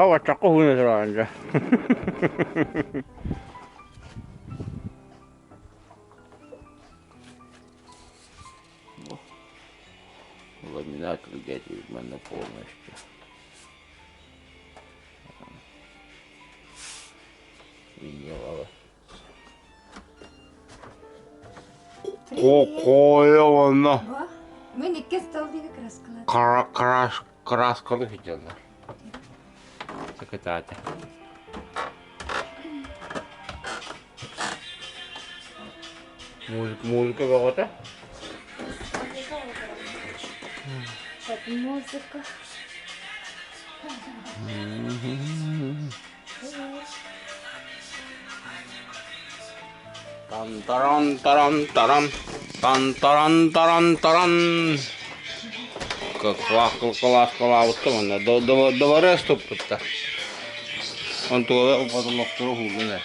Hava çok huyunuz önce. Ulan minaklı getiriyor ben de forma işte. Bilmiyorum abi. Koyuyor Мен екі столбиді краскалады. Краскаlı hicazlar. Sekreterde. Muzika bakata. Музыка. Tan taran taran taran. Tan taran taran taran. Класс установлено. До аресту пута. Он туда потом второго гуляет.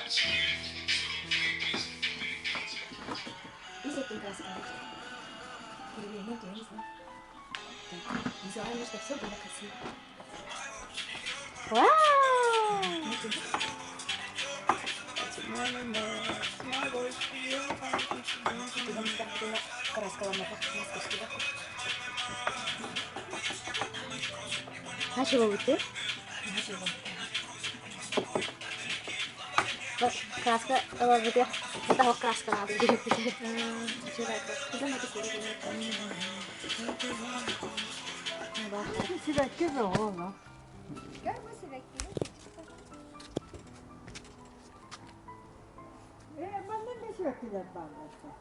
Наши бабуты? Краска, бабуты. Это вот краска надо. Sürekli de oğlum. Görme sürekli. Benden de sürekli de bağlırsın.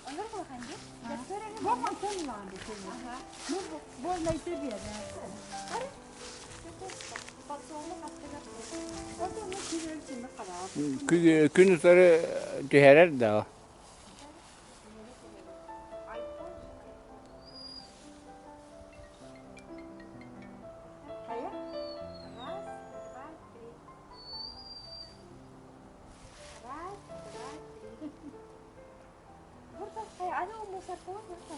Onlar mı hangi? Babam senin vardı senin. Bu neyse bir yere. O da ne kirelsin ne kadar. Gün üzeri ciğerer de o. Hayır. Раз, два, три. Раз, два, три. Burada hayır, ana o muzar falan burada.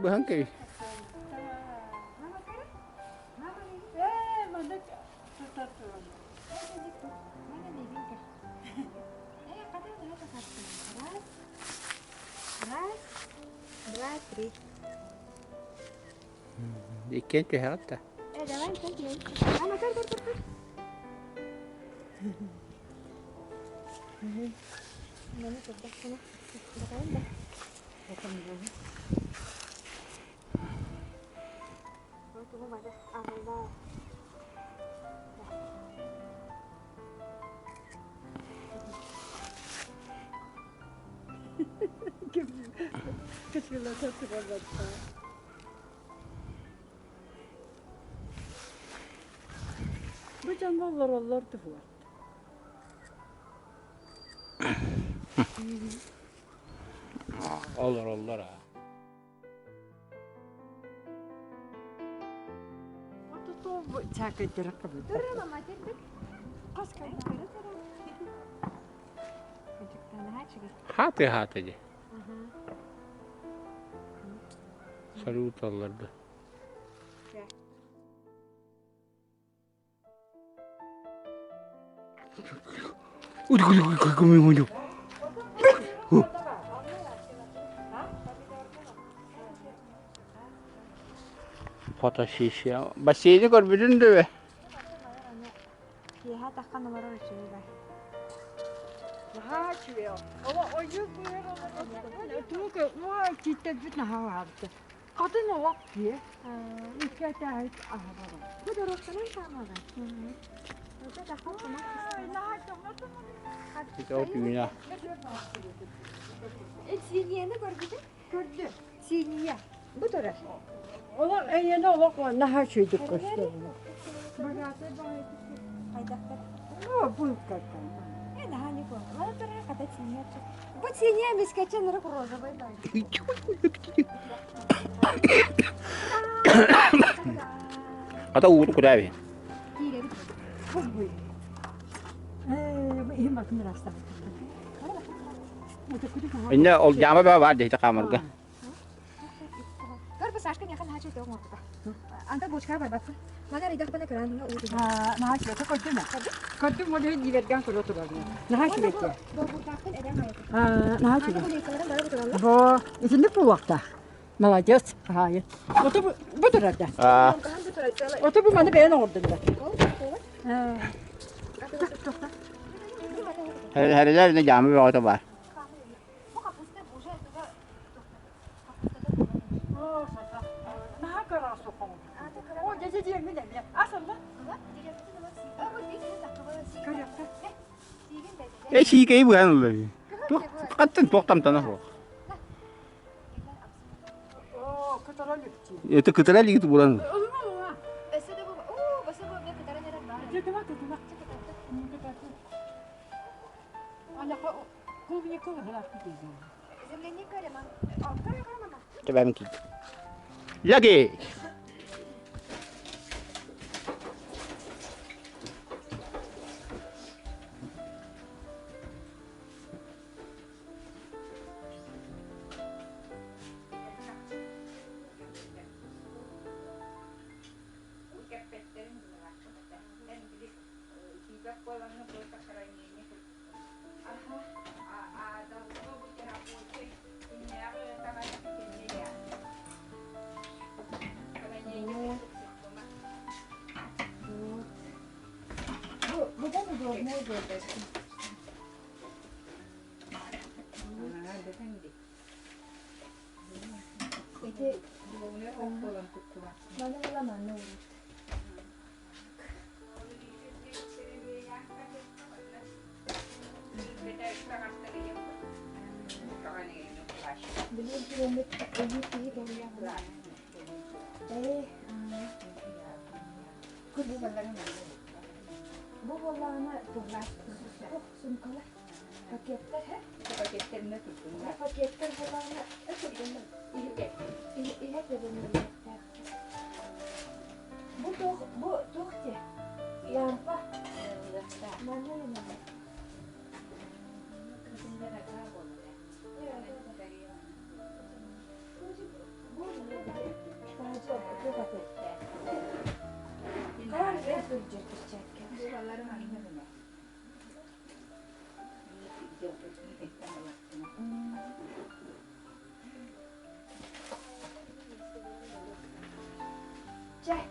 Bu hangi? Ben de tutarım. Раз, два, три. İkinci hatta. Давай, конкретно. Мама, тур. Mana coba sana. Bakalım da. Bakalım. Tunggu ada Allah. Kıçıyla tatlı bu canlılar onlar tıfır. Olur ha. Bu çakıtları kabul. Dur mama dur. Kaç kere? Hatıcı. Salut alırdı. Uy. Foto şişe. Basiydi kor bütün de be. Ya takkan nomor coba. Ha çıkıyor. Ama o yüz bu yer ona. Tuğka bu kitle bütün hava attı. Kadın o vakti. İki tane ahbaba. Bu da roktanın samadan. Bu da daha kuma. Bir o dünya. Siniye ne gördün? Gördü. Siniye. Bu taraf. Olan en yeni olak var. Ne her şeydi gösterdi. Hayda. Ama bu kadar. Ne hani Ладно, катать нет. Вот синяя бескача на руку розовой дай. Ata uğur kurabi. Kız bu. İyi bakın rasta. İnne ol jama ba var de kamarga. Gör bu saçkan yakın haçı yok mu? Anta boşkar var bakın. Magar idak bana kıran dinle uğur. Nah, kita kodum. Kodum mau dia divergan kalau tu lagi. Nah, kita. Bu takın eden hayat. Nah, Hadi kita. bu yıkıların böyle bu duralım. Bu ini puakta. Молодец. Hayır. Otu bu durada. Aa. Otu bu mana ben ordunda. Her ne jama ba ota var. Bu kapısta bu şey. Nah, keras sokong. Oh, jadi dia ni dia. Asal lah. Şi kayı bu han oluyor. Kattın toktam tanah bu. Oh, ketaran lucu. Itu kıtara gitu bulan. Olma olma. Bası da bu. Oo, bası bu bir kadar neren var. Jadi mak tu mak. Ana ko ni ko hala ki. Zemleni kare man. Kare kare mama. Coba mungkin. Lagi. Bu da mı doğru? Ne doğru? İşte bana bulamam ne olur. Biliyorum ki ben de iyi doğru yapıyorum. Bu vallahi toplar. Oh, sunkalar. Paketler he? Paketlerine tutsunlar. Paketler vallahi ötürüm. İyi verin. Bu dokte. Lampa. Bana ne? Kızınlara kaybolur. Bu sadece bu pakette. Karar ver duracak. Buraların aynı mı? Çay.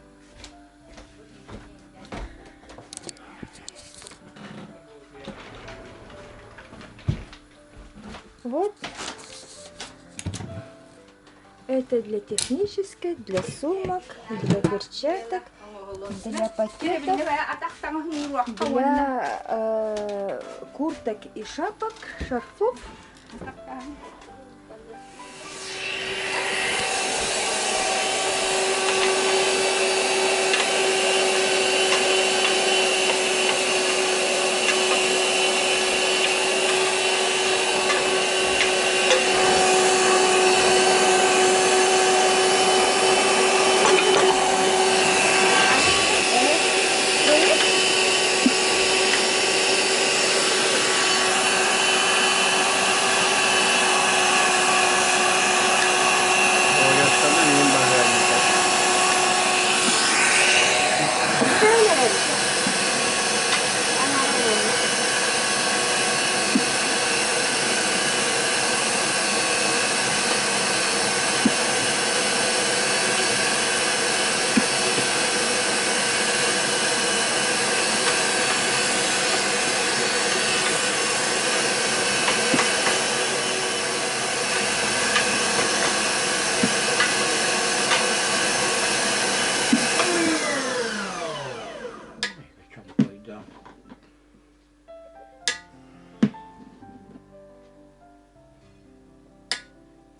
Вот. Это для технической, для сумок, для перчаток, для пакетов, для курток и шапок, шарфов.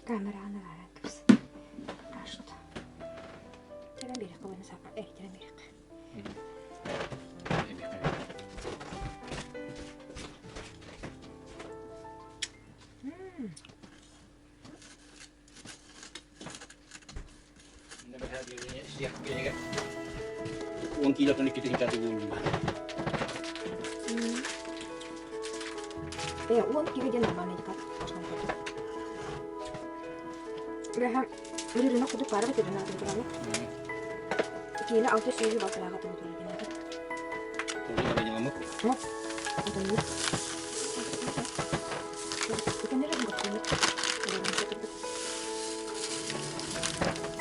Kamerana var kız. Kaçtı. Tren bir kavana sapa. Tren bir. ya kayaknya kan. Uang kilap na kita ikat dulu. uang kira dia nama nih dekat kosong itu. Udah, udah nak kudu parah betul nak kudu kamu. Kira auto sih bakal agak tuh tuh gini. Kalau ada yang ngamuk. Oh, auto ini. Bukan dia lagi bakal ini.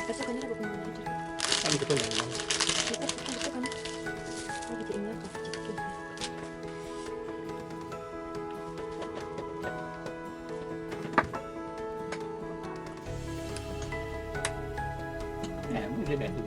Kasi kanina ba kung ano? Ano ito na? Ito kan. Ay, gitu ini apa? Eh, boleh dah tu.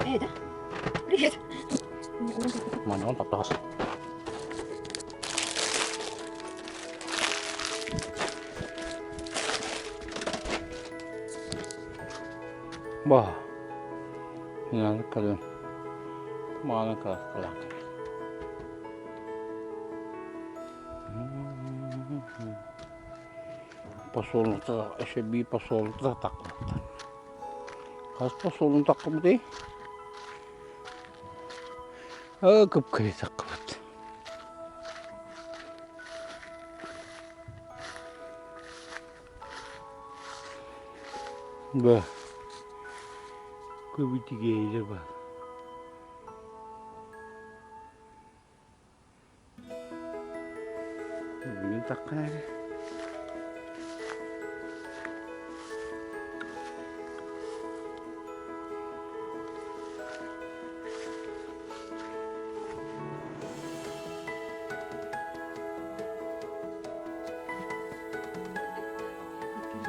Dah. Lihat. Mana on patas. Bah, yan kalun. Mana kalak. Pasolong ta, SB pasolong ta takot. Kas pasolong takot deh. Kepkali takot. Bah, kubitiga aja bah. Begini takkan.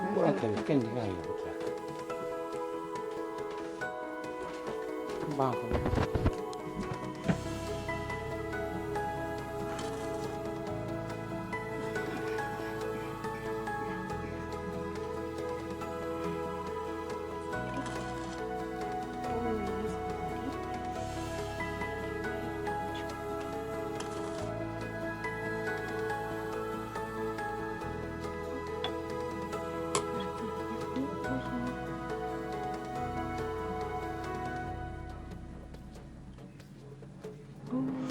Bukan kan dia ayo putra. Bang. Oh.